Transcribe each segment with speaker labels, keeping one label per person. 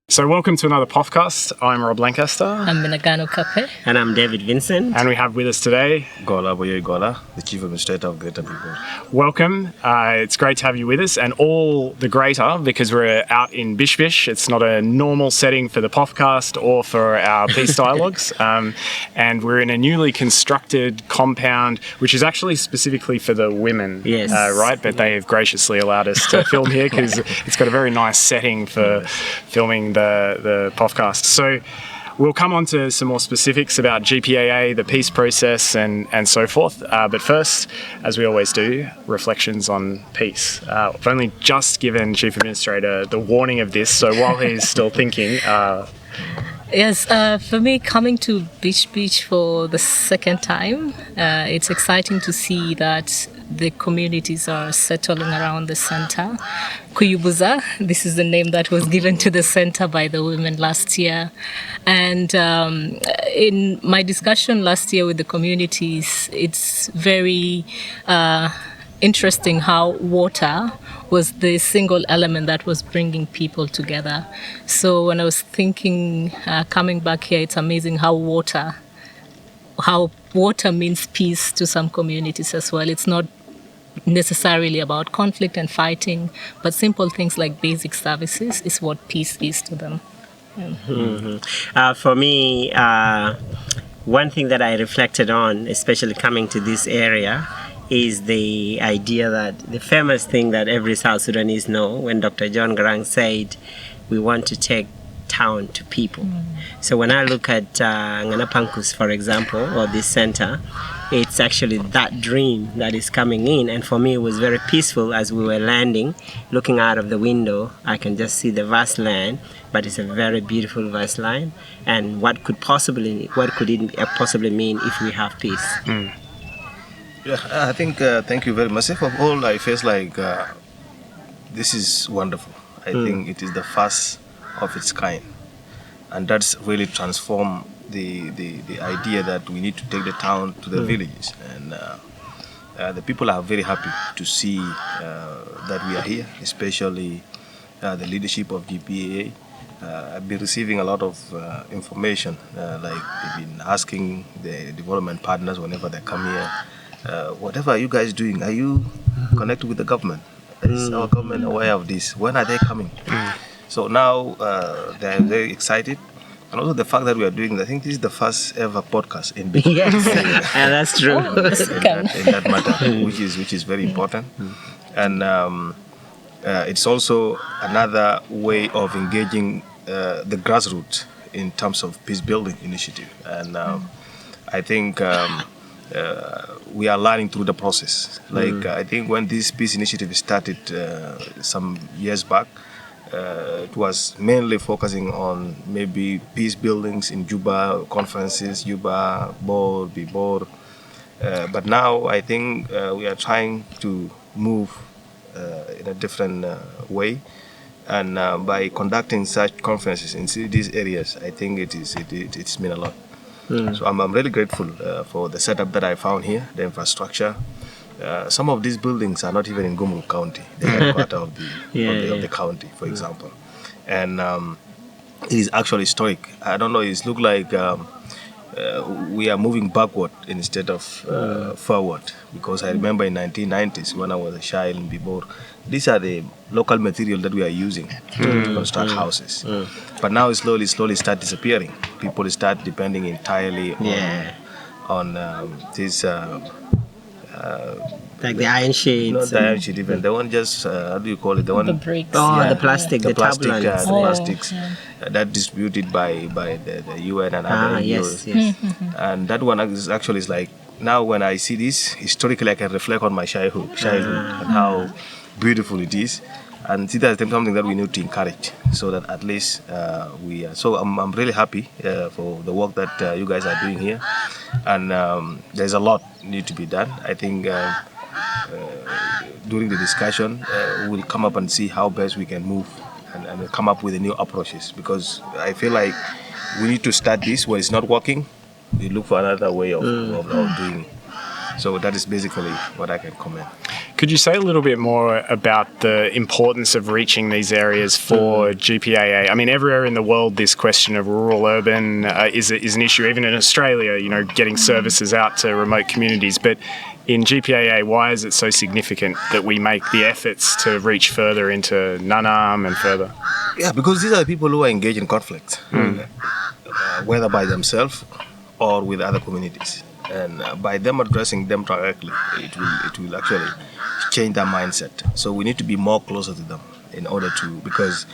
Speaker 1: So welcome to another POFcast. I'm Rob Lancaster.
Speaker 2: I'm Minagano Kape.
Speaker 3: And I'm David Vincent.
Speaker 1: And we have with us today
Speaker 4: Gola Boyoi Gola, the Chief Administrator of Greater Pibor.
Speaker 1: Welcome. It's great to have you with us, and all the greater because we're out in Bichibich. It's not a normal setting for the POFcast or for our peace dialogues. And we're in a newly constructed compound, which is actually specifically for the women,
Speaker 3: yes.
Speaker 1: Right? But they have graciously allowed us to film here because it's got a very nice setting for filming the POFcast. So we'll come on to some more specifics about GPAA, the peace process, and so forth. But first, as we always do, reflections on peace. I've only just given Chief Administrator the warning of this, so while he's still thinking...
Speaker 2: Yes, for me, coming to Bichibich for the second time, it's exciting to see that the communities are settling around the center. Kuyubuza, this is the name that was given to the center by the women last year. And in my discussion last year with the communities, it's very interesting how water was the single element that was bringing people together. So when I was thinking, coming back here, it's amazing how water means peace to some communities as well. It's not necessarily about conflict and fighting, but simple things like basic services is what peace is to them.
Speaker 3: For me, one thing that I reflected on, especially coming to this area, is the idea that the famous thing that every South Sudanese know when Dr. John Garang said, we want to take town to people. So when I look at Nganapankuz, for example, or this center, it's actually that dream that is coming in. And for me, it was very peaceful as we were landing. Looking out of the window, I can just see the vast land, but it's a very beautiful vast land. And what could it possibly mean if we have peace?
Speaker 4: Yeah, I think, thank you very much. For all, I feel like this is wonderful. I think it is the first of its kind. And that's really transformed the idea that we need to take the town to the villages. And the people are very happy to see that we are here, especially the leadership of GPAA. I've been receiving a lot of information, like they've been asking the development partners whenever they come here, whatever are you guys doing? Are you connected with the government? Is our government aware of this? When are they coming? So now they're very excited. And also the fact that we are doing, I think this is the first ever podcast in Bichibich.
Speaker 3: Yes, and that's true.
Speaker 4: In that matter, which is very important. And it's also another way of engaging the grassroots in terms of peace building initiative. And I think we are learning through the process. Like I think when this peace initiative started some years back, it was mainly focusing on maybe peace buildings in Juba, conferences, Juba, Bor, Pibor. But now I think we are trying to move in a different way. And by conducting such conferences in these areas, I think it's mean a lot. So I'm really grateful for the setup that I found here, the infrastructure. Some of these buildings are not even in Gomu County. They are part of the county, for example. And it is actually historic. I don't know, it looks like we are moving backward instead of forward. Because I remember in 1990s when I was a child in Pibor, these are the local material that we are using to construct houses. But now it slowly start disappearing. People start depending entirely on this...
Speaker 3: like the iron sheets.
Speaker 4: Not the iron sheet even. They want just, how do you call it?
Speaker 2: The bricks.
Speaker 3: The plastic, the
Speaker 4: plastics that distributed by the UN and other NGOs.
Speaker 3: Yes.
Speaker 4: And that one is actually like, now when I see this, historically I can reflect on my childhood and how beautiful it is. And see that's something that we need to encourage so that at least we are. So I'm really happy for the work that you guys are doing here. And there's a lot need to be done. I think during the discussion, we'll come up and see how best we can move and come up with the new approaches, because I feel like we need to start this when it's not working. We look for another way of doing it. So that is basically what I can comment.
Speaker 1: Could you say a little bit more about the importance of reaching these areas for GPAA? I mean, everywhere in the world, this question of rural-urban is an issue, even in Australia, you know, getting services out to remote communities. But in GPAA, why is it so significant that we make the efforts to reach further into Nanam and further?
Speaker 4: Yeah, because these are the people who are engaged in conflict, whether by themselves or with other communities. And by them addressing them directly, it will actually change their mindset. So we need to be more closer to them in order to, because,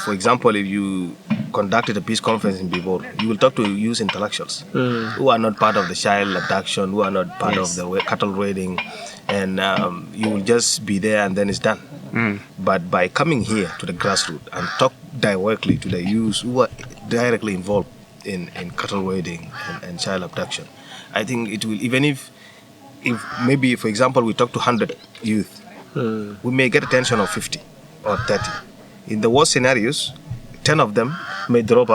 Speaker 4: for example, if you conducted a peace conference in Pibor, you will talk to youth intellectuals who are not part of the child abduction, who are not part of the cattle raiding, and you will just be there and then it's done. But by coming here to the grassroots and talk directly to the youth who are directly involved in cattle raiding and child abduction, I think it will, even if maybe, for example, we talk to 100 youth, we may get attention of 50 or 30. In the worst scenarios, 10 of them may drop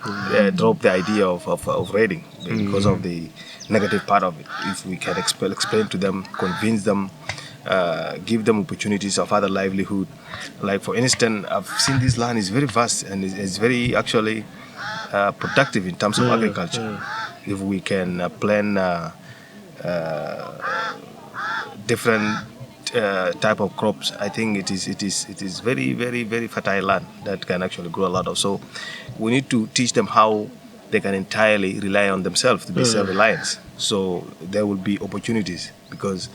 Speaker 4: the idea of raiding because of the negative part of it. If we can explain to them, convince them, give them opportunities of other livelihood. Like, for instance, I've seen this land is very vast and it's very actually productive in terms of agriculture. If we can plan different type of crops, I think it is very, very, very fertile land that can actually grow a lot of. So we need to teach them how they can entirely rely on themselves to be self-reliant. So there will be opportunities, because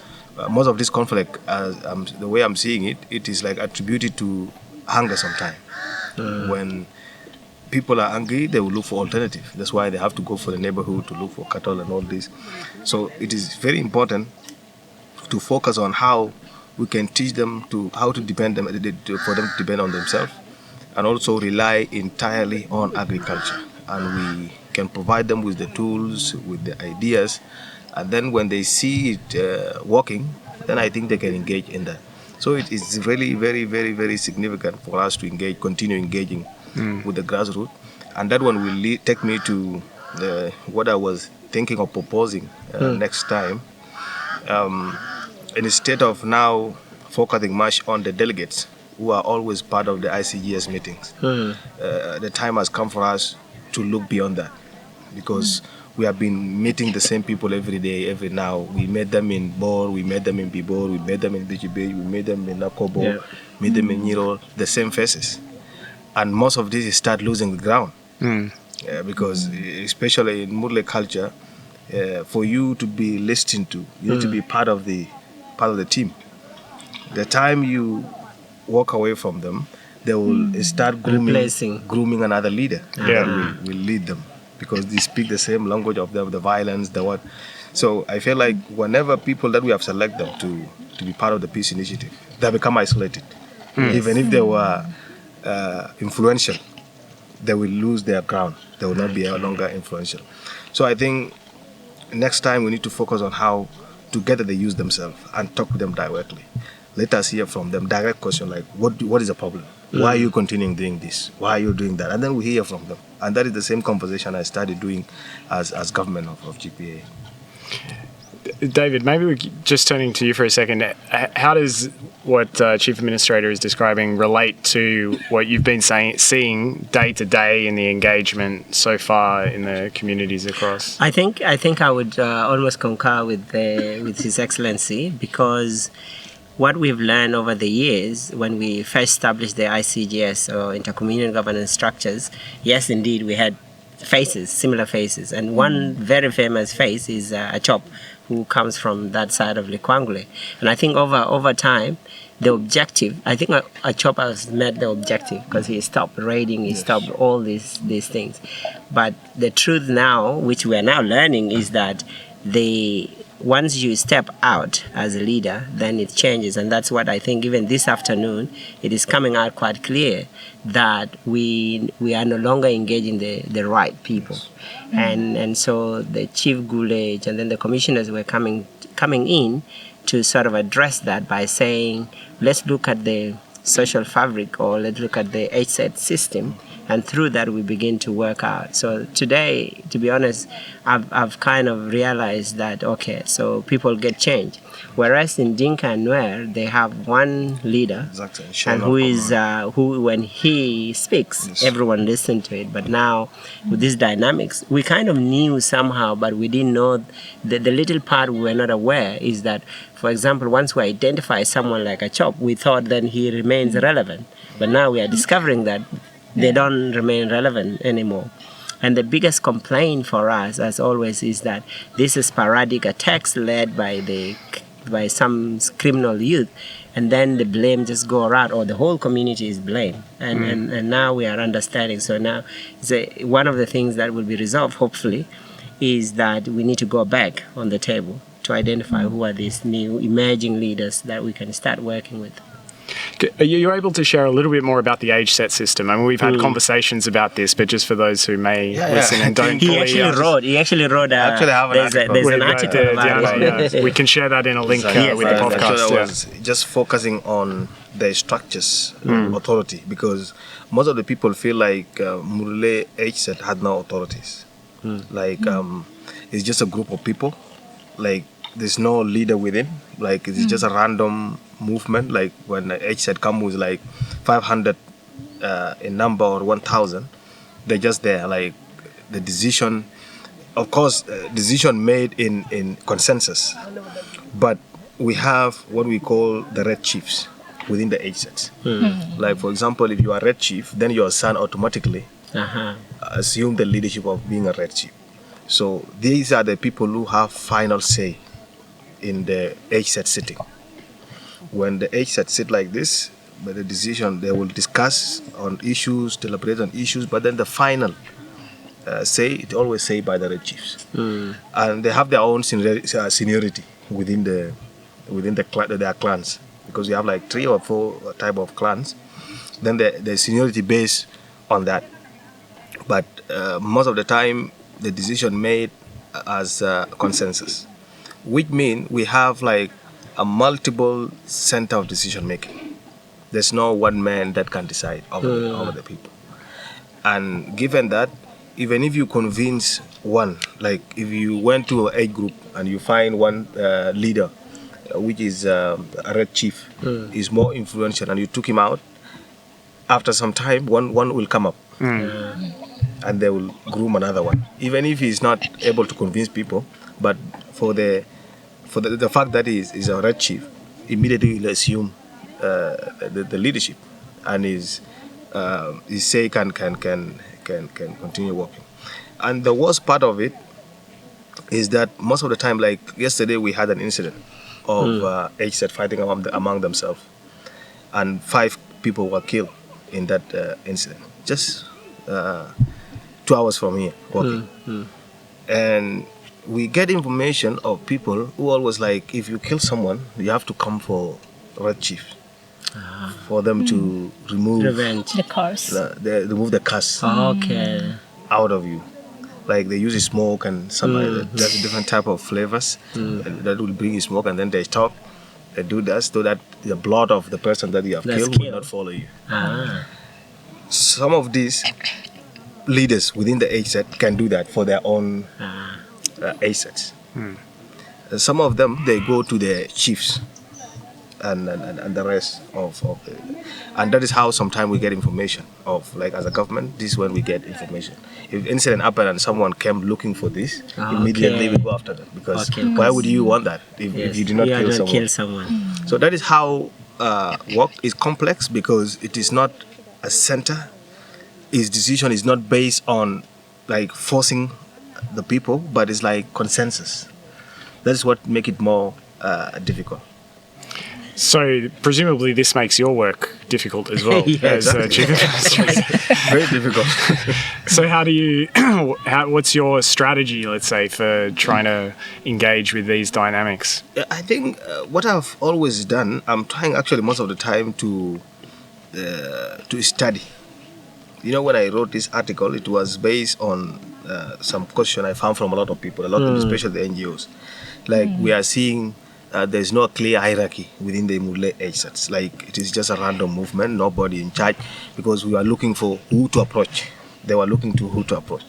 Speaker 4: most of this conflict, the way I'm seeing it, it is like attributed to hunger sometimes. When people are angry, they will look for alternative. That's why they have to go for the neighborhood to look for cattle and all this. So it is very important to focus on how we can teach them how to depend for them to depend on themselves, and also rely entirely on agriculture. And we can provide them with the tools, with the ideas, and then when they see it working, then I think they can engage in that. So it is really very, very, very significant for us to continue engaging with the grassroots, and that one will take me to what I was thinking of proposing next time. Instead of now focusing much on the delegates who are always part of the ICGS meetings, the time has come for us to look beyond that, because we have been meeting the same people every day, every now. We met them in Bor, we met them in Pibor, we met them in Bichibich, we met them in Nakobo, met them in Niro, the same faces. And most of these start losing the ground. Because especially in Murle culture, for you to be listened to, you need to be part of the team. The time you walk away from them, they will start grooming another leader that will lead them, because they speak the same language of the violence, the what. So I feel like whenever people that we have selected them to be part of the peace initiative, they become isolated. Even if they were influential, they will lose their ground. They will not be any longer influential. So I think next time we need to focus on how together they use themselves and talk to them directly. Let us hear from them direct question like, what is the problem? Why are you continuing doing this? Why are you doing that? And then we hear from them. And that is the same conversation I started doing as government of GPAA.
Speaker 1: David, maybe just turning to you for a second, how does what Chief Administrator is describing relate to what you've been seeing day to day in the engagement so far in the communities across? I
Speaker 3: think I would almost concur with His Excellency, because what we've learned over the years, when we first established the ICGS, or Inter-Communal Governance Structures, yes, indeed, we had similar faces. And one very famous face is Achop, who comes from that side of Likwangule. And I think over time, the objective, I think Achop has met the objective, because he stopped raiding, he stopped all these things. But the truth now, which we are now learning, is that once you step out as a leader, then it changes. And that's what I think even this afternoon, it is coming out quite clear that we are no longer engaging the right people. And so the Chief Gulage and then the commissioners were coming in to sort of address that by saying, let's look at the social fabric, or let's look at the HSET system And through that, we begin to work out. So today, to be honest, I've kind of realized that, okay, so people get changed. Whereas in Dinka and Nuer, they have one leader,
Speaker 4: Exactly.
Speaker 3: and who when he speaks, everyone listens to it. But now, with these dynamics, we kind of knew somehow, but we didn't know the little part we were not aware is that, for example, once we identify someone like a Chop, we thought then he remains relevant. But now we are discovering that they don't remain relevant anymore. And the biggest complaint for us, as always, is that this is sporadic attacks led by some criminal youth, and then the blame just go around, or the whole community is blamed. And now we are understanding. So now, one of the things that will be resolved, hopefully, is that we need to go back on the table to identify who are these new emerging leaders that we can start working with.
Speaker 1: Are you able to share a little bit more about the age set system? I mean, we've had conversations about this, but just for those who may listen and don't
Speaker 3: He actually wrote. There's an article about it.
Speaker 1: We can share that in a link with the podcast.
Speaker 4: Actually, I was just focusing on the structures of authority, because most of the people feel like Murle age set had no authorities. Like it's just a group of people. Like there's no leader within. Like it's just a random movement. Like when HZ come with like 500 in number or 1,000, they're just there. Like the decision, of course, decision made in consensus. But we have what we call the red chiefs within the HZs. Like for example, if you are red chief, then your son automatically assume the leadership of being a red chief. So these are the people who have final say in the HZ sitting. When the HZ sit like this, but the decision, they will discuss on issues, deliberate on issues, but then the final say, it always say by the red chiefs. And they have their own seniority within their clans, because you have like 3 or 4 type of clans. Then the seniority based on that. But most of the time, the decision made as consensus, which means we have like a multiple center of decision making. There's no one man that can decide over the people. And given that, even if you convince one, like if you went to an age group and you find one leader, which is a red chief, is more influential, and you took him out, after some time, one will come up. And they will groom another one, even if he's not able to convince people. But for the fact that he's a red chief, immediately he'll assume the leadership, and his say can continue working. And the worst part of it is that most of the time, like yesterday, we had an incident of HZ fighting among themselves, and 5 people were killed in that incident. Just 2 hours from here walking. And we get information of people who always like, if you kill someone, you have to come for red chief for them to remove
Speaker 2: the curse.
Speaker 4: Remove the curse out of you. Like they use smoke and some there's different type of flavors that will bring smoke, and then they talk. They do that so that the blood of the person that you have killed will not follow you. Some of these leaders within the HZ can do that for their own HZs. Some of them, they go to the chiefs and the rest of the, and that is how sometimes we get information of, like as a government, this is when we get information. If incident happened and someone came looking for this, immediately we go after them, because why would you want that if you did not kill someone? So that is how work is complex, because it is not a center. His decision is not based on like forcing the people, but it's like consensus. That is what makes it more difficult.
Speaker 1: So presumably this makes your work difficult as well as Chief Administrator.
Speaker 4: Very difficult.
Speaker 1: So what's your strategy, let's say, for trying to engage with these dynamics?
Speaker 4: I think what I've always done, I'm trying actually most of the time to study. You know, when I wrote this article, it was based on some question I found from a lot of people, especially the NGOs. Like we are seeing there's no clear hierarchy within the Murle HSETs. Like it is just a random movement, nobody in charge, because we are looking for who to approach. They were looking to who to approach,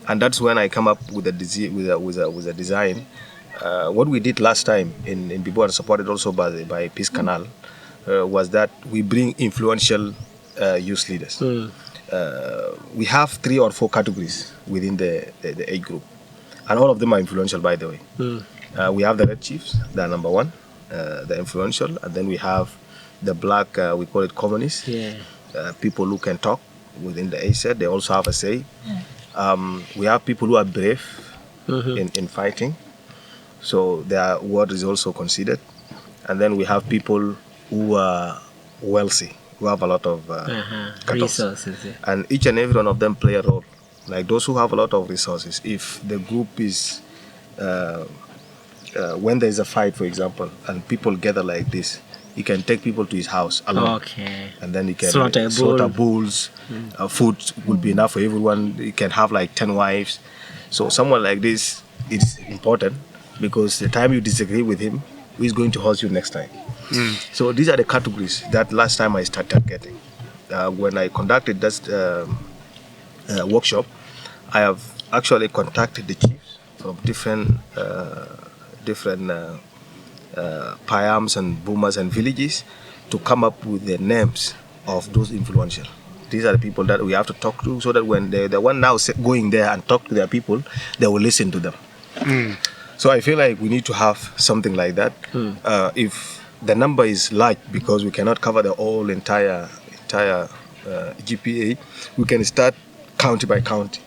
Speaker 4: and that's when I come up with a design. What we did last time in Pibor, and supported also by Peace Canal, was that we bring influential youth leaders. We have 3 or 4 categories within the age group, and all of them are influential, by the way. We have the red chiefs, they're number 1, the influential, and then we have the black, we call it communists, people who can talk within the HSET. They also have a say. We have people who are brave in fighting, so their word is also considered. And then we have people who are wealthy, who have a lot of
Speaker 3: resources.
Speaker 4: And each and every one of them play a role. Like those who have a lot of resources, if the group is, when there's a fight, for example, and people gather like this, he can take people to his house alone. And then he can slaughter bulls. Food will be enough for everyone. He can have like 10 wives. So someone like this is important, because the time you disagree with him, he's going to host you next time. So these are the categories that last time I started getting. When I conducted that workshop, I have actually contacted the chiefs from different Payams and Boomers and villages to come up with the names of those influential. These are the people that we have to talk to, so that when the one now going there and talk to their people, they will listen to them. So I feel like we need to have something like that. If the number is large, because we cannot cover the whole entire GPA, we can start county by county.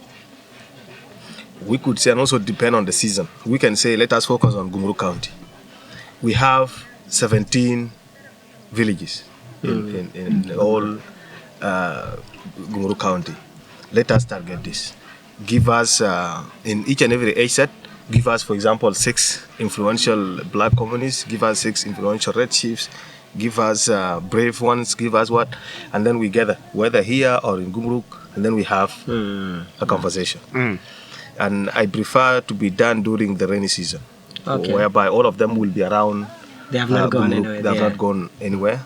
Speaker 4: We could say, and also depend on the season, we can say, let us focus on Gumru County. We have 17 villages in all Gumru County. Let us target this. Give us, in each and every HSET, give us, for example, 6 influential black communists, give us 6 influential red chiefs, give us brave ones, give us what, and then we gather, whether here or in Gumruk, and then we have a conversation. And I prefer to be done during the rainy season, whereby all of them will be around.
Speaker 3: They have not gone anywhere.
Speaker 4: They have not gone anywhere.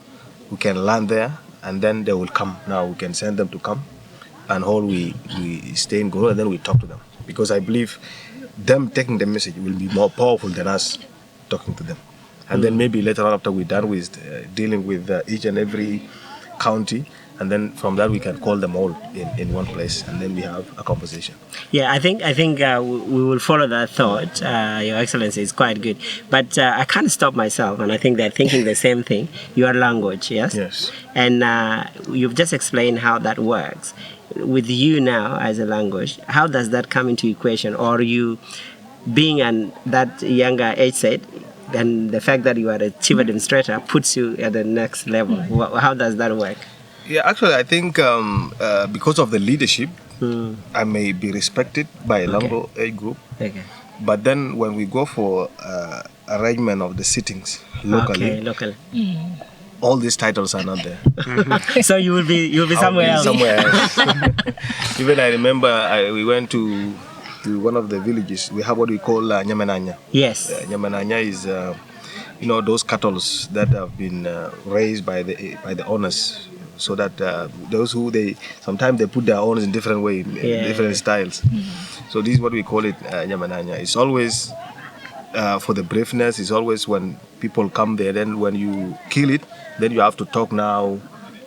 Speaker 4: We can land there, and then they will come. Now we can send them to come, and all we stay in Gola, and then we talk to them, because I believe them taking the message will be more powerful than us talking to them. And then maybe later on, after we're done with dealing with each and every county, and then from that we can call them all in one place, and then we have a conversation.
Speaker 3: Yeah, I think we will follow that thought. Your Excellency is quite good, but I can't stop myself, and I think they're thinking the same thing. Your language, yes?
Speaker 4: Yes.
Speaker 3: And you've just explained how that works. With you now as a language, how does that come into equation? Or you being that younger age set, and the fact that you are a chief administrator puts you at the next level. How does that work?
Speaker 4: Yeah, actually, I think because of the leadership, I may be respected by a Lango age group. But then when we go for arrangement of the sittings locally, all these titles are not there.
Speaker 3: So you'll be somewhere else.
Speaker 4: Even I remember we went to one of the villages. We have what we call Nyamananya.
Speaker 3: Yes.
Speaker 4: Nyamananya is those cattle that have been raised by the owners, so that those who sometimes they put their owners in different way, different styles. So this is what we call it, Nyamananya. It's always for the braveness. It's always when people come there. Then when you kill it, then you have to talk now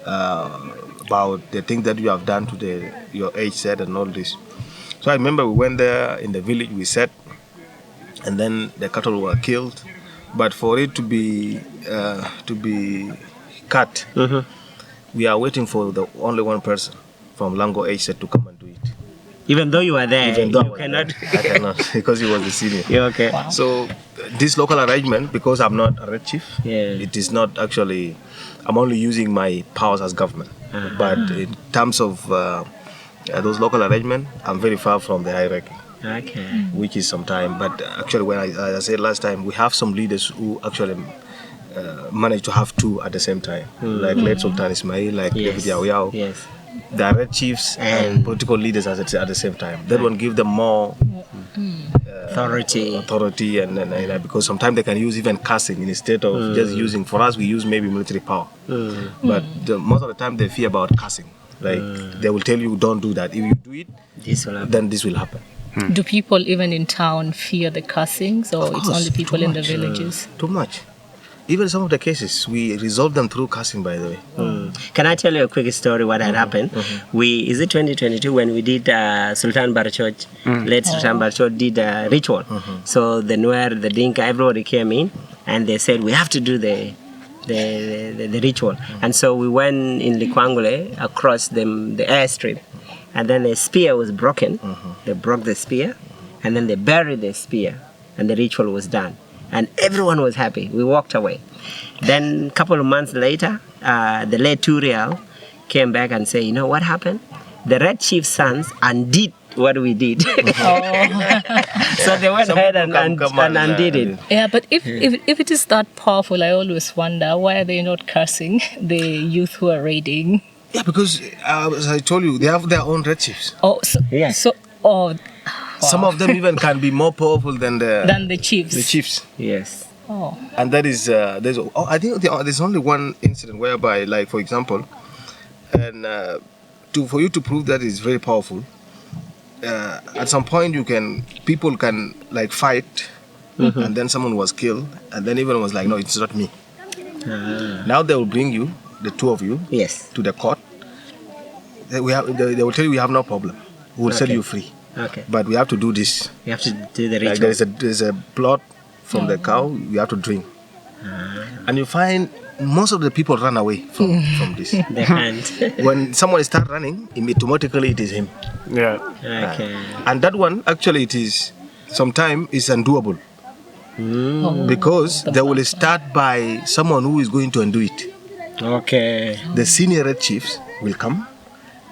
Speaker 4: about the things that you have done to your age set and all this. So I remember we went there in the village, we sat, and then the cattle were killed. But for it to be cut, we are waiting for the only one person from Lango age set to come and do it.
Speaker 3: Even though you are there,
Speaker 4: Even though
Speaker 3: you cannot.
Speaker 4: I cannot, because he was the senior.
Speaker 3: Yeah, okay.
Speaker 2: Wow.
Speaker 4: So this local arrangement, because I'm not a red chief, it is not actually. I'm only using my powers as government. But in terms of those local arrangements, I'm very far from the hierarchy.
Speaker 3: Okay.
Speaker 4: Which is some time. But actually, when I said last time, we have some leaders who actually manage to have 2 at the same time, like late Sultan Ismail, like David Yaoyao.
Speaker 3: Yes.
Speaker 4: The red chiefs and political leaders at the same time. That one give them more
Speaker 3: authority,
Speaker 4: and because sometimes they can use even cursing instead of just using. For us, we use maybe military power, but most of the time they fear about cursing. Like they will tell you, don't do that. If you do it, then this will happen.
Speaker 2: Do people even in town fear the cursings, or it's only people in the villages?
Speaker 4: Too much. Even some of the cases, we resolve them through cursing, by the way.
Speaker 3: Can I tell you a quick story what had happened? Is it 2022 when we did Sultan Barachoj, late Sultan Barachoj did a ritual. So the Nuer, the Dinka, everybody came in and they said, we have to do the ritual. And so we went in Likwangule across the airstrip, and then the spear was broken. They broke the spear, and then they buried the spear, and the ritual was done. And everyone was happy. We walked away. Then a couple of months later, the late Turiel came back and said, you know what happened? The Red Chief's sons undid what we did. So they went ahead and undid it.
Speaker 2: Yeah, but if it is that powerful, I always wonder, why are they not cursing the youth who are raiding?
Speaker 4: Yeah, because as I told you, they have their own Red Chiefs.
Speaker 2: Oh,
Speaker 4: Some of them even can be more powerful than
Speaker 2: the chiefs.
Speaker 4: The chiefs.
Speaker 3: Yes.
Speaker 2: Oh.
Speaker 4: And that is I think there's only one incident whereby, like for example, and for you to prove that is very powerful, at some point people can like fight, and then someone was killed, and then everyone was like, no, it's not me. Now they will bring you, the two of you, to the court. They will tell you we have no problem. We will set you free.
Speaker 3: Okay.
Speaker 4: But we have to do this.
Speaker 3: You have to do the ritual.
Speaker 4: Like there's a blood from the cow. You have to drink. And you find most of the people run away from this.
Speaker 3: They can't.
Speaker 4: When someone starts running, automatically it is him.
Speaker 1: Yeah.
Speaker 3: Okay.
Speaker 4: And that one actually sometimes is undoable. Because they will start by someone who is going to undo it.
Speaker 3: Okay.
Speaker 4: The senior Red Chiefs will come,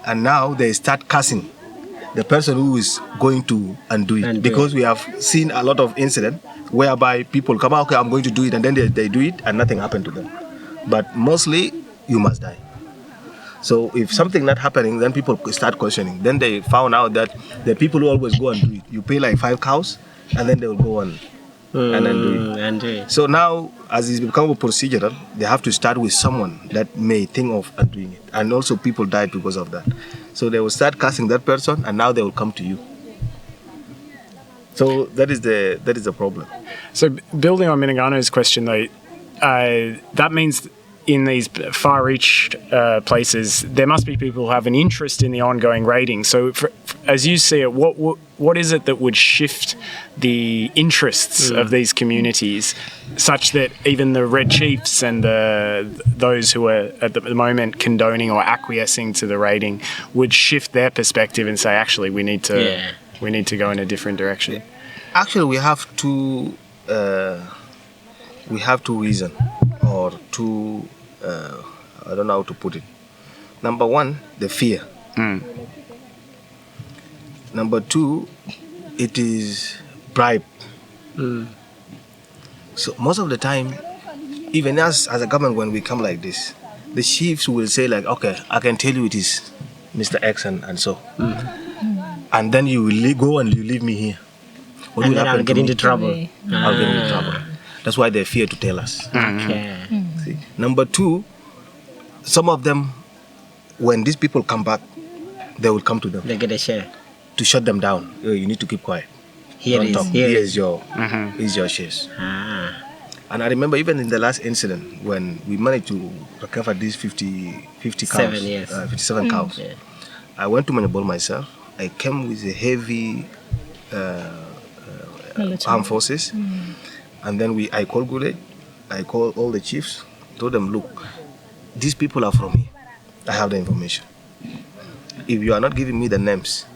Speaker 4: and now they start cursing the person who is going to undo it. Because we have seen a lot of incidents whereby people come out, okay, I'm going to do it, and then they do it and nothing happened to them. But mostly, you must die. So if something not happening, then people start questioning. Then they found out that the people who always go and do it, you pay like 5 cows, and then they will go on and undo it. So now, as it's become procedural, they have to start with someone that may think of undoing it. And also people died because of that. So they will start casting that person, and now they will come to you. So that is the problem.
Speaker 1: So building on Minagano's question, though, that means in these far-reached places, there must be people who have an interest in the ongoing raiding. So as you see it, what is it that would shift the interests of these communities such that even the Red Chiefs and those who are at the moment condoning or acquiescing to the raiding would shift their perspective and say, actually, we need to go in a different direction?
Speaker 4: Actually, we have two reasons, or two, I don't know how to put it. Number one, the fear. Number two, it is bribe. So most of the time, even as a government, when we come like this, the chiefs will say like, okay, I can tell you it is Mr. X and so. And then you will go and you leave me here. What will happen?
Speaker 3: I'll get into trouble.
Speaker 4: I'll get into trouble. That's why they fear to tell us.
Speaker 3: Okay.
Speaker 4: See? Number two, some of them, when these people come back, they will come to them.
Speaker 3: They get a share.
Speaker 4: To shut them down. You need to keep quiet. Here is your shares. And I remember even in the last incident when we managed to recover these 50 cows, 57 cows.
Speaker 3: Yeah.
Speaker 4: I went to Manyabol myself. I came with a heavy armed forces, and then I called Gule, I called all the chiefs, told them, look, these people are from here. I have the information. If you are not giving me the names,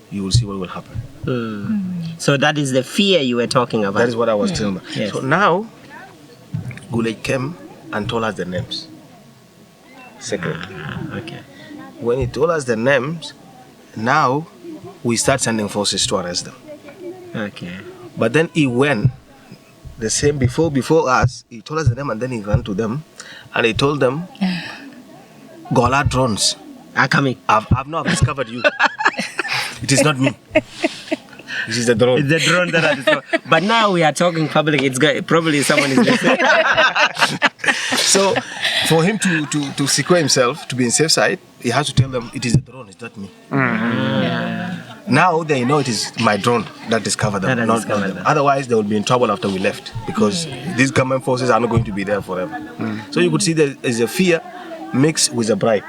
Speaker 4: you will see what will happen.
Speaker 3: So that is the fear you were talking about.
Speaker 4: That is what I was telling them.
Speaker 3: Yes.
Speaker 4: So now, Gule came and told us the names. Secretly.
Speaker 3: Okay.
Speaker 4: When he told us the names, now we start sending forces to arrest them.
Speaker 3: Okay.
Speaker 4: But then he went the same before us. He told us the name and then he ran to them and he told them, Gola drones
Speaker 3: are coming.
Speaker 4: I've discovered you. It is not me. Which is the drone.
Speaker 3: The drone that I destroyed. But now we are talking public. It's probably someone is listening.
Speaker 4: So for him to secure himself, to be in safe side, he has to tell them it is a drone, it's not me. Now they know it is my drone that discovered them, not them. Otherwise they would be in trouble after we left, because these government forces are not going to be there forever. So you could see there is a fear mixed with a bribe.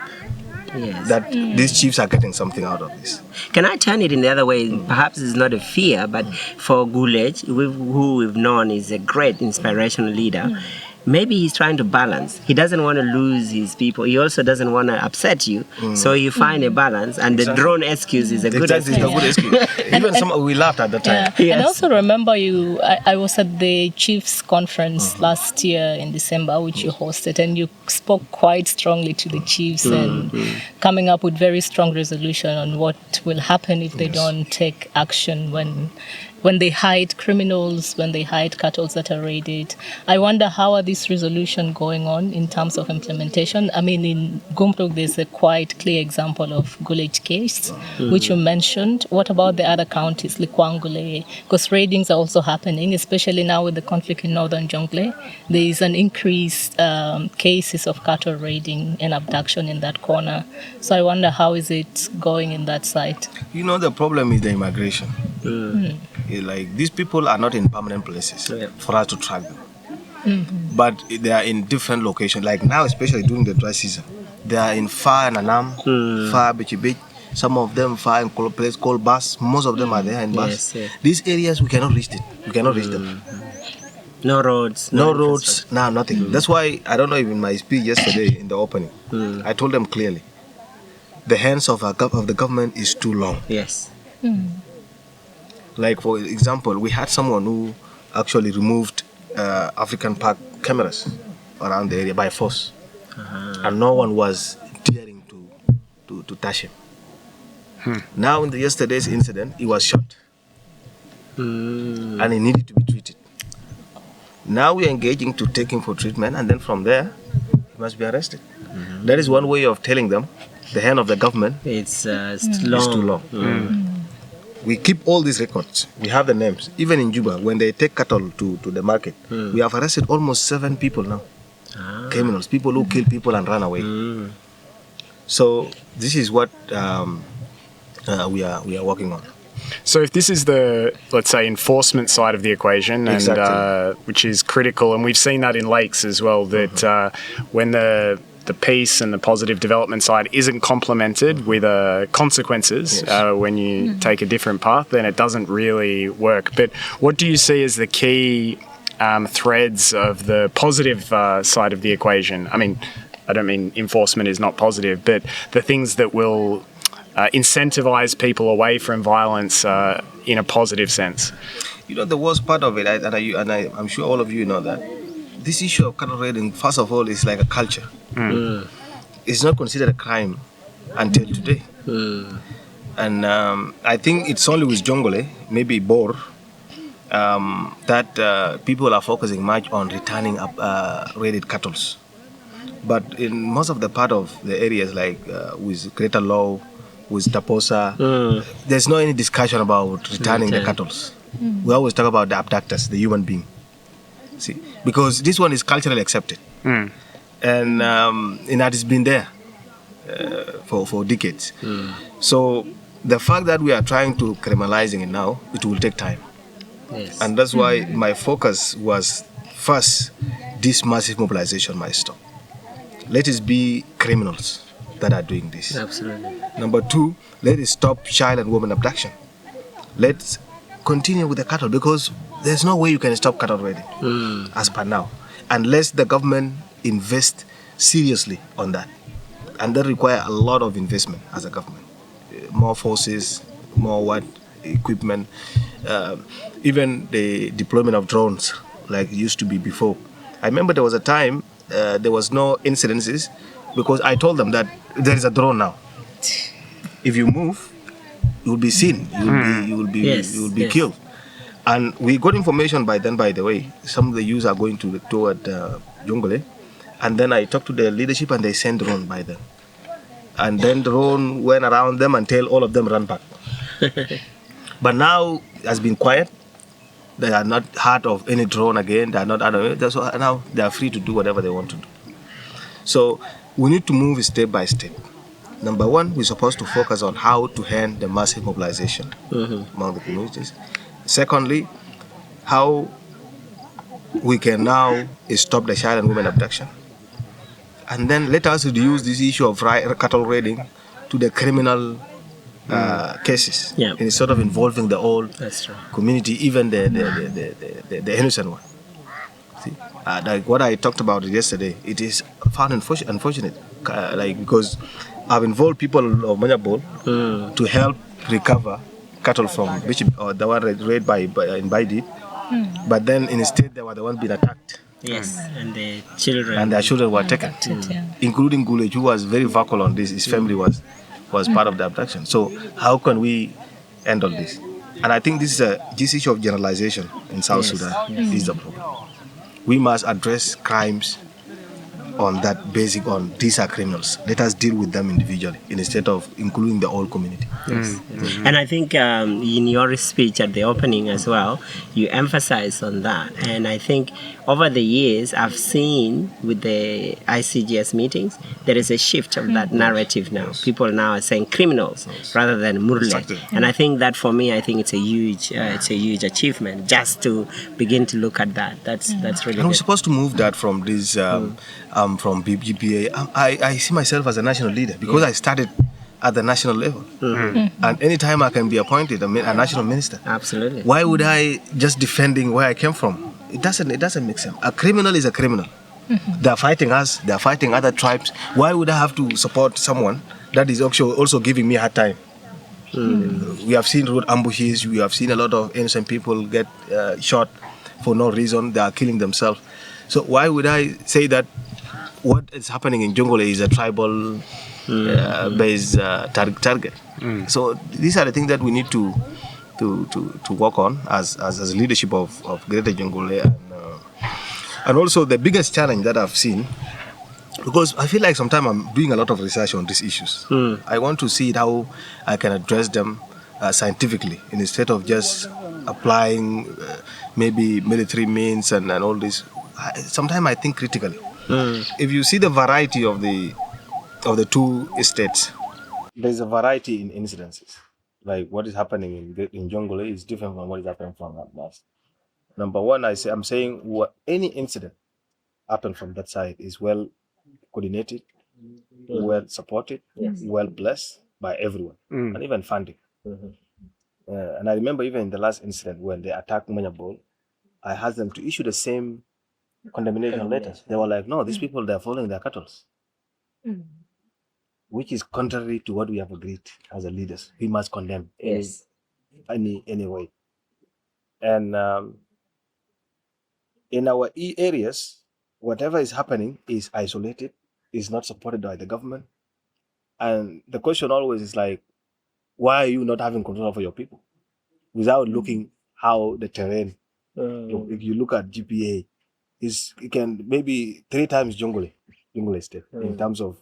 Speaker 3: Yes.
Speaker 4: That these chiefs are getting something out of this.
Speaker 3: Can I turn it in the other way? Perhaps it's not a fear, but for Gulej, who we've known is a great inspirational leader, maybe he's trying to balance. He doesn't want to lose his people. He also doesn't want to upset you. So you find a balance, and the drone excuse is a good excuse.
Speaker 4: It's a good excuse. Even we laughed at the time.
Speaker 2: And also remember I was at the Chiefs Conference last year in December, which you hosted, and you spoke quite strongly to the chiefs and coming up with very strong resolution on what will happen if they don't take action when they hide criminals, when they hide cattle that are raided. I wonder, how are these resolutions going on in terms of implementation? I mean, in Gumruk, there's a quite clear example of Gulej case, which you mentioned. What about the other counties, like Kwangule? Because raidings are also happening, especially now with the conflict in northern Jonglei. There is an increased cases of cattle raiding and abduction in that corner. So I wonder, how is it going in that side?
Speaker 4: You know, the problem is the immigration. Like, these people are not in permanent places for us to track them. But they are in different locations. Like now, especially during the dry season, they are in far Nanam, far Bichibich. Some of them far in a place called Bas. Most of them are there in Bas. These areas, we cannot reach it. We cannot reach them.
Speaker 3: No roads.
Speaker 4: No roads. No, nothing. That's why, I don't know, even in my speech yesterday in the opening, I told them clearly, the hands of the government is too long.
Speaker 3: Yes.
Speaker 4: Like, for example, we had someone who actually removed African Park cameras around the area by force. And no one was daring to touch him. Now, in yesterday's incident, he was shot. And he needed to be treated. Now we are engaging to take him for treatment, and then from there, he must be arrested. That is one way of telling them the hand of the government
Speaker 3: is
Speaker 4: too long. We keep all these records. We have the names. Even in Juba, when they take cattle to the market, we have arrested almost 7 people now. Criminals, people who kill people and run away. So this is what we are working on.
Speaker 1: So if this is the, let's say, enforcement side of the equation, and which is critical, and we've seen that in lakes as well, that when the peace and the positive development side isn't complemented with consequences when you take a different path, then it doesn't really work. But what do you see as the key threads of the positive side of the equation? I mean, I don't mean enforcement is not positive, but the things that will incentivize people away from violence in a positive sense.
Speaker 4: You know, the worst part of it, and I'm sure all of you know that, this issue of cattle raiding, first of all, is like a culture. It's not considered a crime until today. And I think it's only with Jonglei, maybe Bor, that people are focusing much on returning raided cattle. But in most of the part of the areas, like with Greater Law, with Taposa, there's no any discussion about returning the cattle. We always talk about the abductors, the human being. See, because this one is culturally accepted, and it has been there for decades. So the fact that we are trying to criminalizing it now, it will take time, and that's why my focus was first, this massive mobilization must stop. Let it be criminals that are doing this.
Speaker 3: Absolutely.
Speaker 4: Number 2, let it stop child and woman abduction. Let's continue with the cattle, because there's no way you can stop cattle raiding as per now, unless the government invest seriously on that. And that require a lot of investment as a government. More forces, more equipment, even the deployment of drones like it used to be before. I remember there was a time there was no incidences, because I told them that there is a drone now. If you move, you will be seen. You will be killed. And we got information by then, by the way, some of the youths are going toward Jonglei. And then I talked to the leadership and they sent drone by then. And then drone went around them until all of them ran back. But now it has been quiet. They are not heard of any drone again. They are not now they are free to do whatever they want to do. So we need to move step by step. Number one, we're supposed to focus on how to end the massive mobilization among the communities. Secondly, how we can now stop the child and women abduction. And then let us reduce this issue of cattle raiding to the criminal cases instead of involving the whole community, even the innocent one. See? Like what I talked about yesterday, it is found unfortunate, because I've involved people of Manyabol to help recover cattle from Bichibich, or the one raided in Baidit, but then instead they were the ones being attacked.
Speaker 3: Yes, and the children.
Speaker 4: And their children were taken, including Gulej, who was very vocal on this. His family was part of the abduction. So how can we handle this? And I think this issue of generalization in South Sudan is the problem. We must address crimes on that basic, these are criminals. Let us deal with them individually instead of including the whole community.
Speaker 3: Yes. And I think in your speech at the opening as well, you emphasize on that. And I think over the years, I've seen with the ICGS meetings, there is a shift of that narrative now. People now are saying criminals rather than Murle.
Speaker 4: Exactly.
Speaker 3: And I think that for me, I think it's a huge achievement just to begin to look at that. That's really
Speaker 4: And we're
Speaker 3: good.
Speaker 4: supposed to move that from this from GPAA. I see myself as a national leader because I started at the national level. And anytime I can be appointed a national minister.
Speaker 3: Absolutely.
Speaker 4: Why would I just defending where I came from? It doesn't make sense. A criminal is a criminal. They're fighting us, they're fighting other tribes. Why would I have to support someone that is actually also giving me a hard time? We have seen road ambushes, we have seen a lot of innocent people get shot for no reason, they are killing themselves. So why would I say that what is happening in Jonglei is a tribal based target? So these are the things that we need to work on as leadership of Greater Jonglei. And also the biggest challenge that I've seen, because I feel like sometimes I'm doing a lot of research on these issues. I want to see how I can address them scientifically instead of just applying maybe military means and all this. Sometimes I think critically. If you see the variety of the two states, there's a variety in incidences. Like what is happening in Jonglei is different from what is happening from Atlas. Number one, I'm saying any incident happen from that side is well coordinated, well supported, well blessed by everyone, and even funding. And I remember even in the last incident when they attacked Manyabol, I asked them to issue the same condemnation letters. They were like, no, these people, they're following their cattle, which is contrary to what we have agreed as a leaders. We must condemn any way. And in our areas, whatever is happening is isolated, is not supported by the government. And the question always is like, why are you not having control over your people? Without looking how the terrain, if you look at GPA, it can maybe 3 times Jonglei State in terms of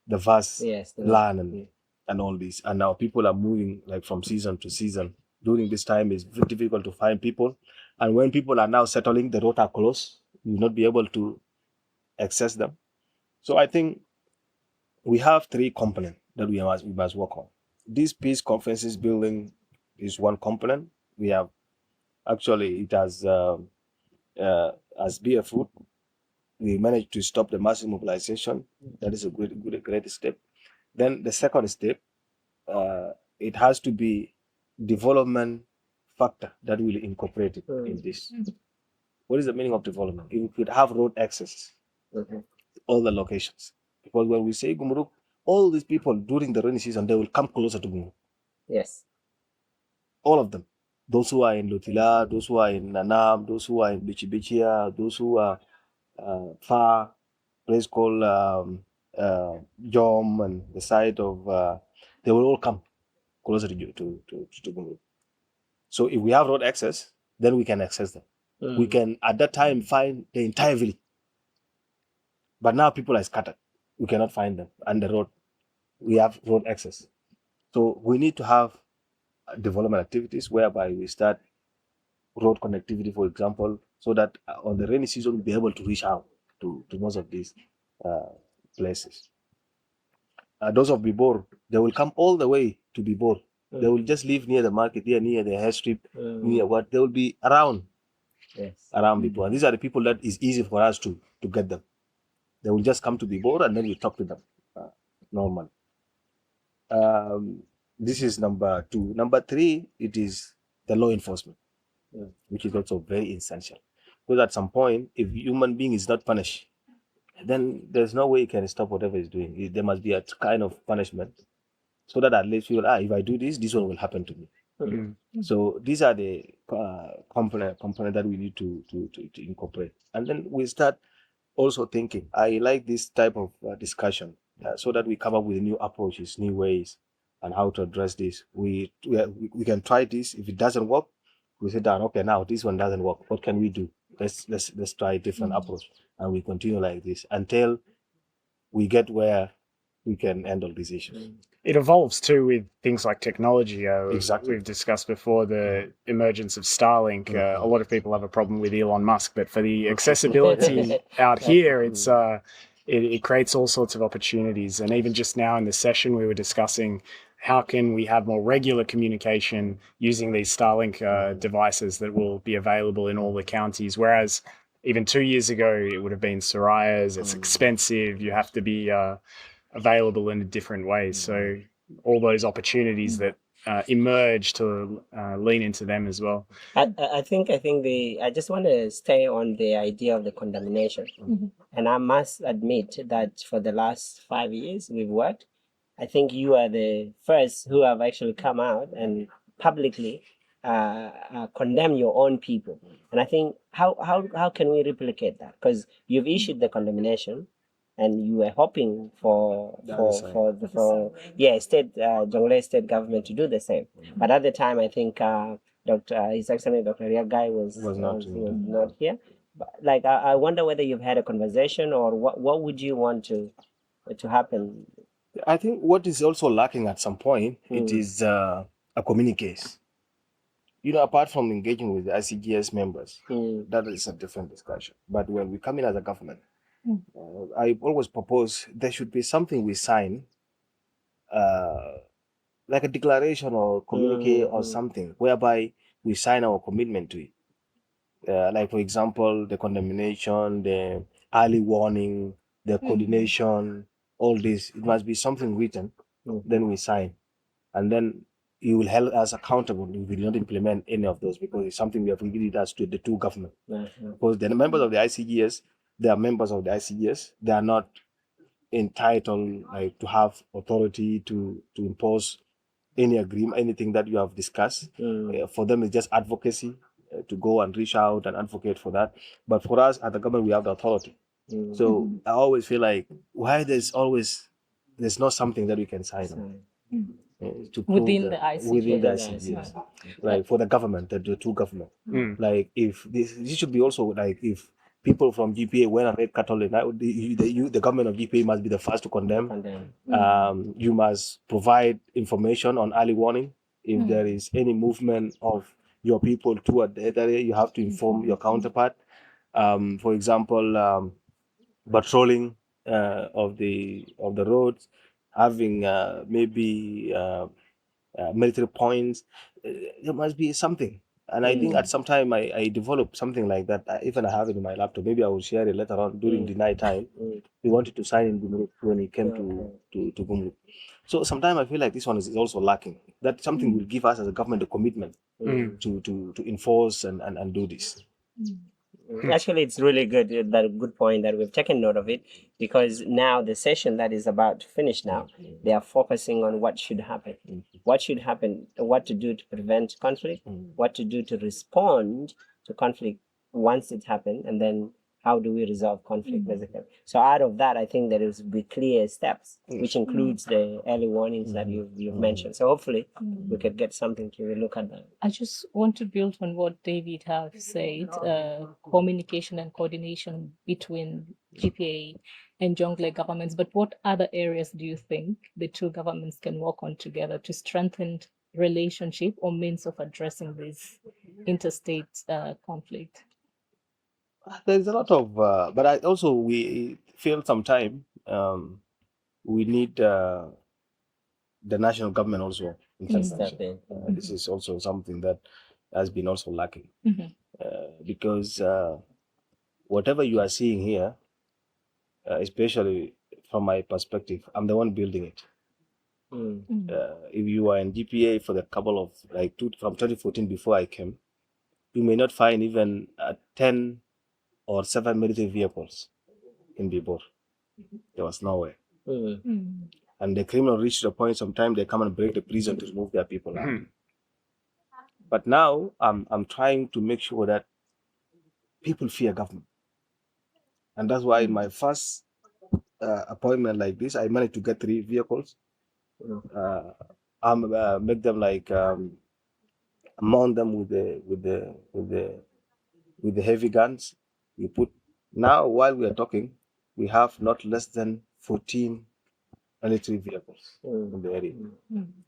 Speaker 4: the vast land and all this. And now people are moving like from season to season. During this time, it's very difficult to find people. And when people are now settling, the roads are closed. You will not be able to access them. So I think we have 3 components that we must work on. This peace conferences building is one component. We have actually, it has as BFOod, we managed to stop the massive mobilization. That is a great step. Then the second step, it has to be development factor that will incorporate it in this. What is the meaning of development? If we could have road access, all the locations. Because when we say Gumruk, all these people during the rainy season, they will come closer to Gumruk.
Speaker 3: Yes.
Speaker 4: All of them. Those who are in Lutila, those who are in Nanam, those who are in Bichibich, those who are far, place called Jom and the side of, they will all come closer to Gumruk. So if we have road access, then we can access them. We can at that time find the entire village. But now people are scattered. We cannot find them. And the road, we have road access. So we need to have
Speaker 5: development activities whereby we start road connectivity, for example, so that on the rainy season we'll be able to reach out to most of these places. Those of Pibor, they will come all the way to Pibor. They will just live near the market, here, near the airstrip, near what they will be around Pibor. And these are the people that is easy for us to get them. They will just come to Pibor and then we talk to them normally. This is number 2. Number 3, it is the law enforcement, which is also very essential. Because at some point, if human being is not punished, then there's no way you can stop whatever he's doing. There must be a kind of punishment, so that at least you will, if I do this, this one will happen to me. So these are the component that we need to incorporate. And then we start also thinking. I like this type of discussion, so that we come up with new approaches, new ways, and how to address this. We can try this. If it doesn't work, we sit down. Okay, now this one doesn't work. What can we do? Let's try a different approach, and we continue like this until we get where we can handle these issues.
Speaker 1: It evolves too with things like technology.
Speaker 5: Exactly.
Speaker 1: We've discussed before the emergence of Starlink. A lot of people have a problem with Elon Musk, but for the accessibility out here, it creates all sorts of opportunities. And even just now in the session, we were discussing how can we have more regular communication using these Starlink devices that will be available in all the counties, whereas even 2 years ago, it would have been Soraya's. It's expensive. You have to be available in a different way. So all those opportunities that emerge to lean into them as well.
Speaker 3: I think I just want to stay on the idea of the condemnation. And I must admit that for the last 5 years we've worked, I think you are the first who have actually come out and publicly condemn your own people. And I think how can we replicate that? Because you've issued the condemnation, and you were hoping for state Jonglei State government to do the same. But at the time, I think His Excellency Dr. Riagai was not here. But I wonder whether you've had a conversation, or what would you want to happen?
Speaker 5: I think what is also lacking at some point, it is a communiques. Apart from engaging with the ICGS members, that is a different discussion. But when we come in as a government, I always propose there should be something we sign, like a declaration or communique or something, whereby we sign our commitment to it. Like, for example, the condemnation, the early warning, the coordination, all this. It must be something written, then we sign. And then you will hold us accountable if we do not implement any of those, because it's something we have agreed as to the two governments. Because the members of the ICGS, they are members of the ICGS. They are not entitled to have authority to impose any agreement, anything that you have discussed. For them, it's just advocacy, to go and reach out and advocate for that. But for us at the government, we have the authority. So I always feel like why there's not something that we can sign on.
Speaker 2: Within the ICGS.
Speaker 5: Like for the government, the two government. Like if this should be also like if people from GPA went and raid cattle, the government of GPA must be the first to condemn. You must provide information on early warning. If there is any movement of your people toward the area, you have to inform your counterpart. For example, patrolling of the roads, having maybe military points. There must be something. And I think at some time I developed something like that. Even I have it in my laptop. Maybe I will share it later on during the night time. We wanted to sign in Gumruk when it came to Gumruk. So sometimes I feel like this one is also lacking. That something will give us as a government a commitment to enforce and do this.
Speaker 3: Actually, it's really good, that good point that we've taken note of it, because now the session that is about to finish now, they are focusing on what should happen. What should happen, what to do to prevent conflict, what to do to respond to conflict once it happens, and then how do we resolve conflict, basically. So out of that, I think there is be clear steps, which includes the early warnings that you've mentioned. So hopefully we could get something to look at that.
Speaker 2: I just want to build on what David has said, communication and coordination between GPA and Jonglei governments. But what other areas do you think the two governments can work on together to strengthen relationship or means of addressing this interstate conflict?
Speaker 5: There's a lot of, but we feel sometime we need the national government also in consideration. This is also something that has been also lacking because whatever you are seeing here, especially from my perspective, I'm the one building it. If you are in GPA for the couple of from 2014 before I came, you may not find even 10 or 7 military vehicles in Pibor. There was nowhere. And the criminal reached a point sometimes they come and break the prison to remove their people out. But now I'm trying to make sure that people fear government. And that's why in my first appointment like this, I managed to get 3 vehicles. Make them mount them with the heavy guns. We put now while we are talking, we have not less than 14 military vehicles in the area,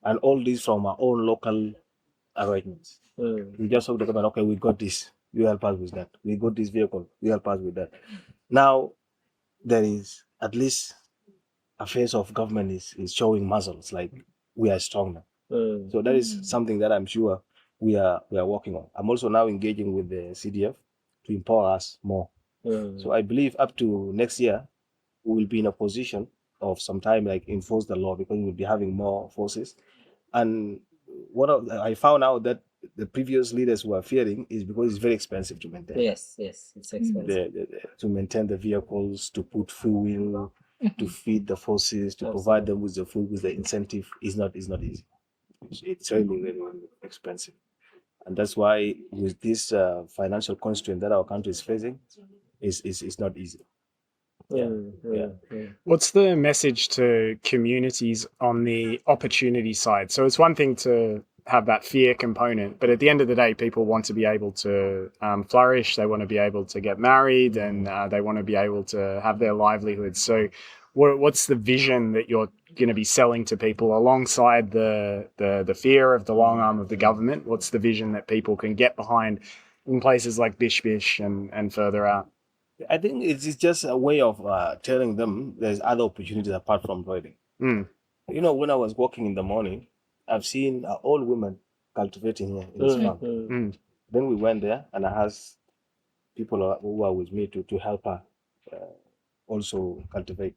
Speaker 5: and all these from our own local arrangements. We just hope the government, okay, we got this, you help us with that. We got this vehicle, you help us with that. Now there is at least a face of government is showing muscles, like we are strong now. So that is something that I'm sure we are working on. I'm also now engaging with the CDF to empower us more. So I believe up to next year we will be in a position of sometime enforce the law, because we'll be having more forces. And I found out that the previous leaders were fearing is because it's very expensive to maintain.
Speaker 3: Yes, it's expensive.
Speaker 5: To maintain the vehicles, to put fuel, to feed the forces, to provide them with the food, with the incentive is not easy. It's really, really, really expensive. And that's why with this financial constraint that our country is facing, it's not easy.
Speaker 1: What's the message to communities on the opportunity side? So it's one thing to have that fear component, but at the end of the day, people want to be able to flourish. They want to be able to get married, and they want to be able to have their livelihoods. So what's the vision that you're going to be selling to people alongside the fear of the long arm of the government? What's the vision that people can get behind in places like Bichibich and further out?
Speaker 5: I think it's just a way of telling them there's other opportunities apart from trading. You know, when I was walking in the morning, I've seen old women cultivating here in this farm. Then we went there and I asked people who were with me to help her also cultivate.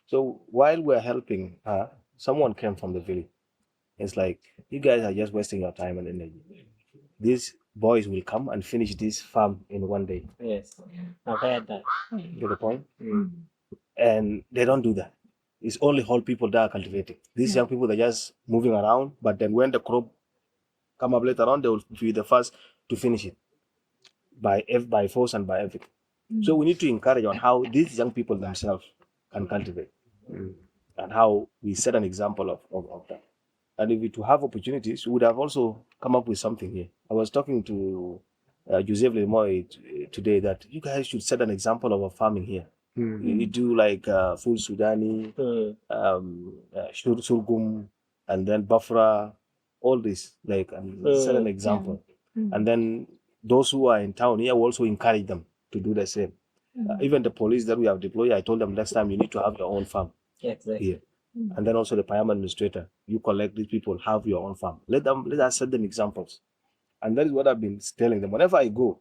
Speaker 5: So while we're helping her, someone came from the village. It's like, you guys are just wasting your time and energy. These boys will come and finish this farm in one day.
Speaker 3: Yes, I've heard that.
Speaker 5: Get the point? And they don't do that. It's only old people that are cultivating. These young people, they're just moving around, but then when the crop come up later on, they will be the first to finish it by force and by everything. So we need to encourage on how these young people themselves can cultivate and how we set an example of that. And if we to have opportunities, we would have also come up with something here. I was talking to Joseph Lemoy today that you guys should set an example of a farming here. You do like full Sudani, Surgum, and then Bafra, all this, set an example. And then those who are in town here, we also encourage them to do the same. Even the police that we have deployed, I told them next time you need to have your own farm here. And then also the POFcast administrator, you collect these people, have your own farm. Let us set them examples. And that is what I've been telling them. Whenever I go,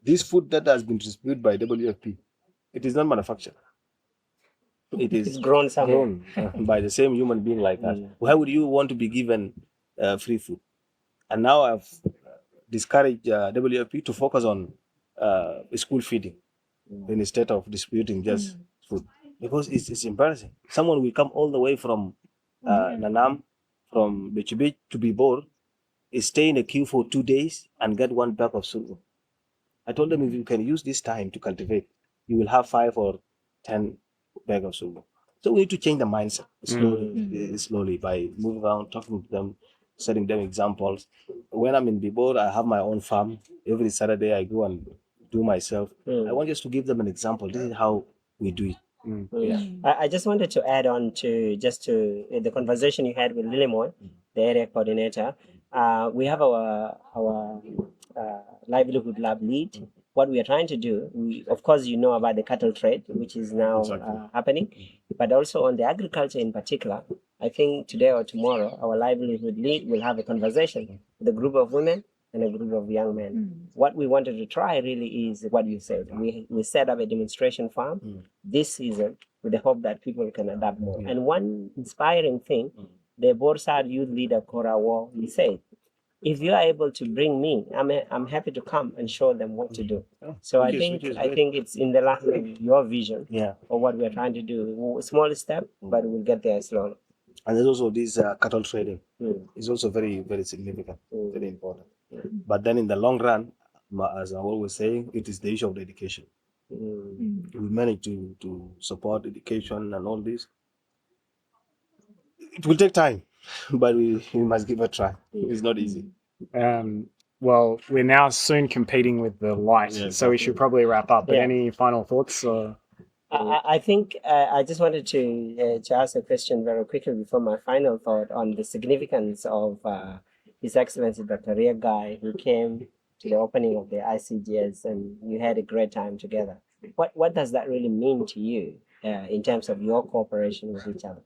Speaker 5: this food that has been distributed by WFP, it is not manufactured. It is
Speaker 3: grown
Speaker 5: by the same human being like us. Why would you want to be given free food? And now I've discouraged WFP to focus on school feeding instead of distributing just food. Because it's embarrassing. Someone will come all the way from Nanam, from Bichibich to Pibor, stay in a queue for 2 days and get 1 bag of sorghum. I told them if you can use this time to cultivate, you will have 5 or 10 bags of sorghum. So we need to change the mindset slowly by moving around, talking to them, setting them examples. When I'm in Pibor, I have my own farm. Every Saturday I go and do myself. I want just to give them an example. This is how we do it.
Speaker 3: I just wanted to add on to the conversation you had with Lilimon the area coordinator. We have our livelihood lab lead. What we are trying to do, of course, you know about the cattle trade, which is now happening, but also on the agriculture in particular. I think today or tomorrow, our livelihood lead will have a conversation with a group of women and a group of young men. What we wanted to try really is what you said. We set up a demonstration farm this season with the hope that people can adapt more. And one inspiring thing, the Borsad youth leader, Cora War, he said, if you are able to bring me, I'm happy to come and show them what to do. So I think it's in the line of your vision of what we are trying to do. A small step, but we'll get there slowly.
Speaker 5: And there's also this cattle trading. It's also very, very significant, very important. But then in the long run, as I'm always saying, it is the issue of the education. We manage to support education and all this. It will take time, but we must give it a try. It's not easy.
Speaker 1: Well, we're now soon competing with the light, so we should probably wrap up. But any final thoughts?
Speaker 3: I think I just wanted to ask a question very quickly before my final thought on the significance of His Excellency Dr. Riegai, who came to the opening of the ICGS, and you had a great time together. What does that really mean to you in terms of your cooperation with each other?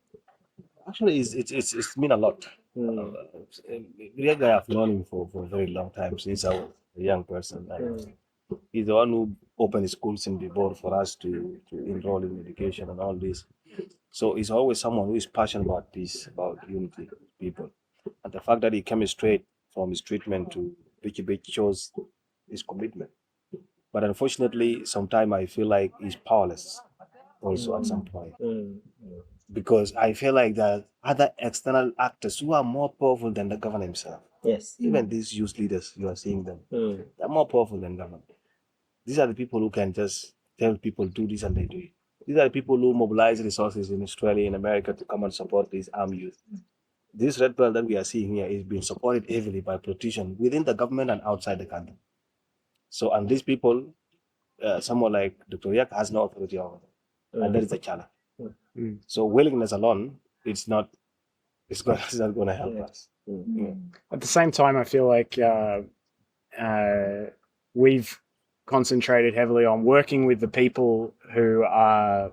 Speaker 5: Actually, it's mean a lot. Riegai, I've known him for a very long time, since I was a young person. He's the one who opened schools in Pibor for us to enroll in education and all this. So he's always someone who is passionate about peace, about unity of people. And the fact that he came straight from his treatment to Bichibich shows his commitment. But unfortunately, sometimes I feel like he's powerless also at some point. Because I feel like there are other external actors who are more powerful than the governor himself.
Speaker 3: Yes.
Speaker 5: Even these youth leaders, you are seeing them. They're more powerful than government. These are the people who can just tell people do this and they do it. These are the people who mobilize resources in Australia, in America to come and support these armed youth. This red belt that we are seeing here is being supported heavily by politicians within the government and outside the country. So, and these people, someone like Dr. Yak has no authority over them. And that is a challenge. So willingness alone, it's not going to help us.
Speaker 1: At the same time, I feel like we've concentrated heavily on working with the people who are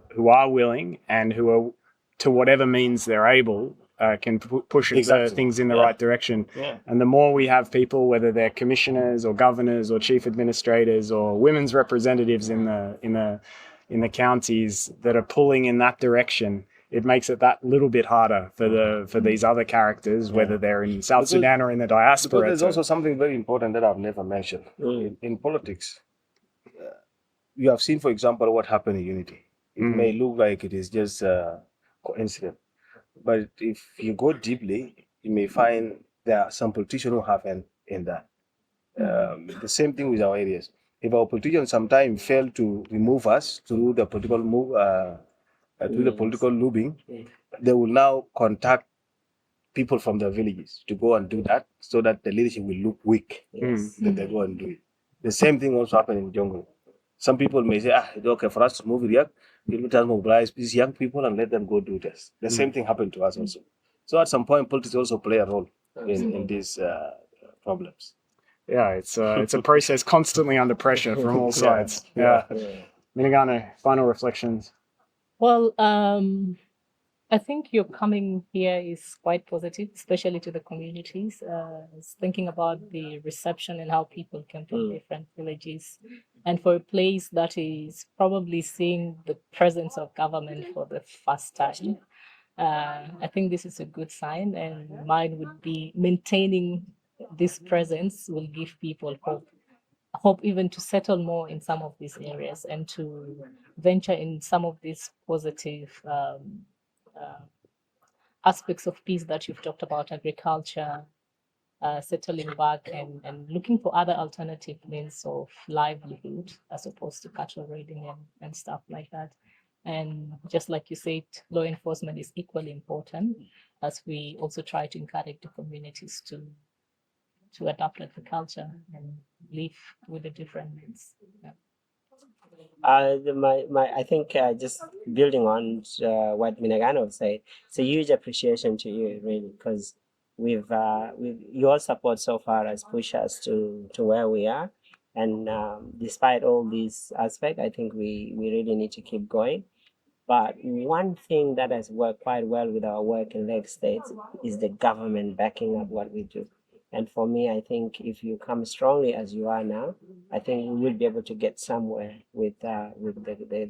Speaker 1: willing and who are, to whatever means they're able, can push things in the right direction. And the more we have people, whether they're commissioners or governors or chief administrators or women's representatives in the counties that are pulling in that direction, it makes it that little bit harder for these other characters, whether they're in South Sudan or in the diaspora.
Speaker 5: But there's also something very important that I've never mentioned. In politics, you have seen, for example, what happened in Unity. It may look like it is just a coincidence, but if you go deeply, you may find there are some politicians who have in that. The same thing with our areas. If our politicians sometimes fail to remove us through the political lobbying, they will now contact people from the villages to go and do that, so that the leadership will look weak. That they go and do it. The same thing also happened in Jonglei. Some people may say, it's okay for us to move here. Let us mobilize these young people and let them go do this. The same thing happened to us also. So at some point, politics also play a role in these problems.
Speaker 1: Yeah, it's a process constantly under pressure from all sides. Minagano, final reflections.
Speaker 2: Well, I think your coming here is quite positive, especially to the communities. Thinking about the reception and how people come from different villages, and for a place that is probably seeing the presence of government for the first time. I think this is a good sign, and mine would be maintaining this presence will give people hope even to settle more in some of these areas and to venture in some of these positive aspects of peace that you've talked about, agriculture, settling back and looking for other alternative means of livelihood as opposed to cattle raiding and stuff like that. And just like you said, law enforcement is equally important as we also try to encourage the communities to adapt agriculture and live with the different needs.
Speaker 3: I think just building on what Minagano said, it's a huge appreciation to you, really, because with your support so far has pushed us to where we are. And despite all these aspects, I think we really need to keep going. But one thing that has worked quite well with our work in Lake State is the government backing up what we do. And for me, I think if you come strongly as you are now, I think we will be able to get somewhere with the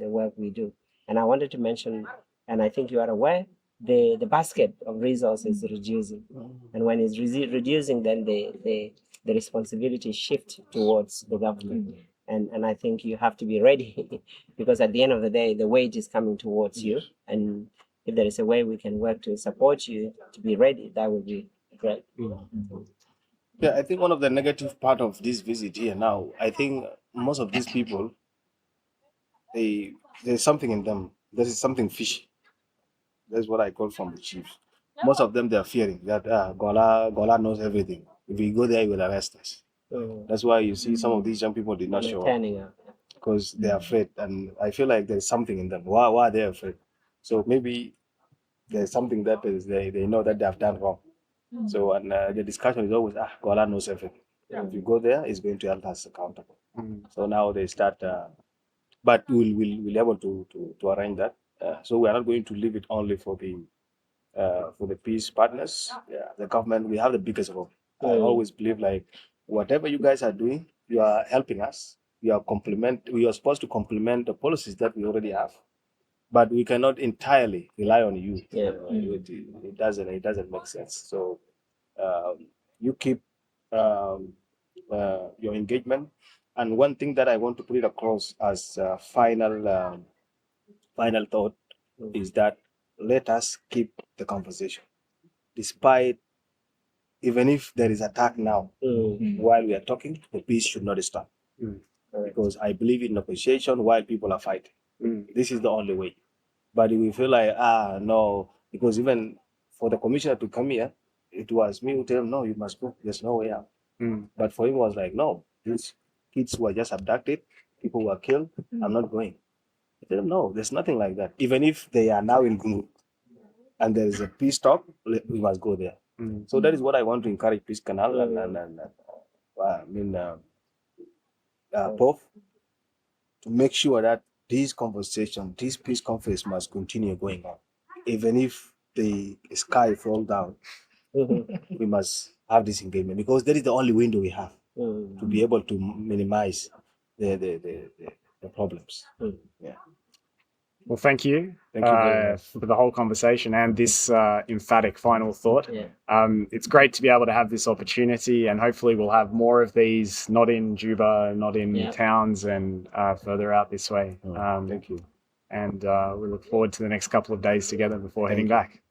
Speaker 3: work we do. And I wanted to mention, and I think you are aware, the basket of resources is reducing. And when it's reducing, then the responsibility shift towards the government. And I think you have to be ready because at the end of the day, the weight is coming towards you. And if there is a way we can work to support you to be ready, that would be great.
Speaker 5: Yeah, I think one of the negative part of this visit here now, I think most of these people, there's something in them. There is something fishy. That's what I call from the chiefs. Most of them, they are fearing that Gola knows everything. If we go there, he will arrest us. That's why you see some of these young people did not show up because they are afraid. And I feel like there's something in them. Why are they afraid? So maybe there's something that is they know that they have done wrong. So and the discussion is always, Gola knows everything. If you go there, it's going to hold us accountable. So now they start, but we'll be able to arrange that. So we are not going to leave it only for the peace partners. Yeah, the government, we have the biggest role. I always believe like whatever you guys are doing, you are helping us. We are supposed to complement the policies that we already have, but we cannot entirely rely on you. It doesn't make sense. So you keep your engagement. And one thing that I want to put it across as final thought is that let us keep the conversation, despite even if there is attack now. While we are talking, the peace should not stop, because I believe in negotiation while people are fighting. This is the only way. But we feel like no, because even for the commissioner to come here, it was me who tell him, no, you must go. There's no way out. But for him, it was like, no, these kids were just abducted, people were killed. I'm not going. I tell them, no, there's nothing like that. Even if they are now in Gumruk and there is a peace talk, we must go there. So that is what I want to encourage Peace Canal and POF to make sure that this conversation, this peace conference must continue going on. Even if the sky falls down, we must have this engagement because that is the only window we have to be able to minimize the problems. Yeah.
Speaker 1: Well, thank you.
Speaker 5: Thank you very much.
Speaker 1: For the whole conversation and this emphatic final thought. It's great to be able to have this opportunity, and hopefully we'll have more of these, not in Juba, not in towns, and further out this way.
Speaker 5: Thank you.
Speaker 1: And we look forward to the next couple of days together before heading back.